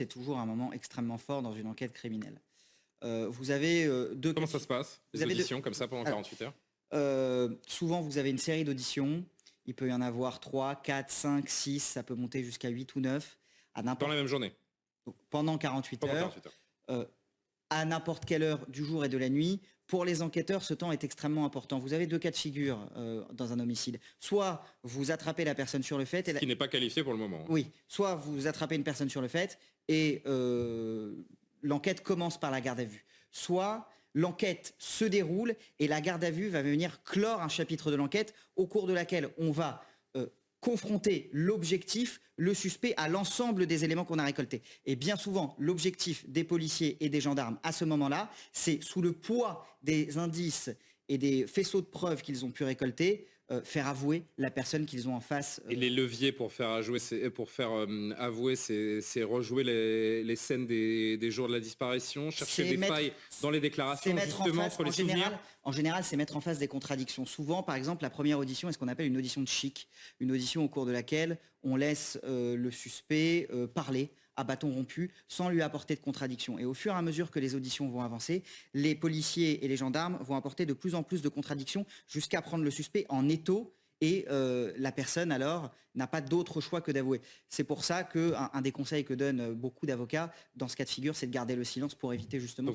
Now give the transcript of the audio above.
C'est toujours un moment extrêmement fort dans une enquête criminelle. Vous avez deux... Comment ça se passe, les auditions, comme ça, pendant 48 heures? Souvent, vous avez une série d'auditions. Il peut y en avoir 3, 4, 5, 6, ça peut monter jusqu'à 8 ou 9. Dans la même journée? Pendant 48 Pendant heures. 48 heures. À n'importe quelle heure du jour et de la nuit. Pour les enquêteurs, ce temps est extrêmement important. Vous avez deux cas de figure dans un homicide. Soit vous attrapez la personne sur le fait... Ce qui n'est pas qualifié pour le moment. Oui, soit vous attrapez une personne sur le fait et l'enquête commence par la garde à vue. Soit l'enquête se déroule et la garde à vue va venir clore un chapitre de l'enquête au cours de laquelle on va confronter l'objectif, le suspect, à l'ensemble des éléments qu'on a récoltés. Et bien souvent, l'objectif des policiers et des gendarmes à ce moment-là, c'est sous le poids des indices et des faisceaux de preuves qu'ils ont pu récolter, faire avouer la personne qu'ils ont en face. Et les leviers pour faire avouer, c'est rejouer les scènes des jours de la disparition, chercher des failles dans les déclarations, justement, entre les souvenirs. En général, c'est mettre en face des contradictions. Souvent, par exemple, la première audition est ce qu'on appelle une audition de chic, une audition au cours de laquelle on laisse le suspect parler à bâton rompu, sans lui apporter de contradictions. Et au fur et à mesure que les auditions vont avancer, les policiers et les gendarmes vont apporter de plus en plus de contradictions jusqu'à prendre le suspect en étau et la personne alors n'a pas d'autre choix que d'avouer. C'est pour ça qu'un des conseils que donnent beaucoup d'avocats dans ce cas de figure, c'est de garder le silence pour éviter justement...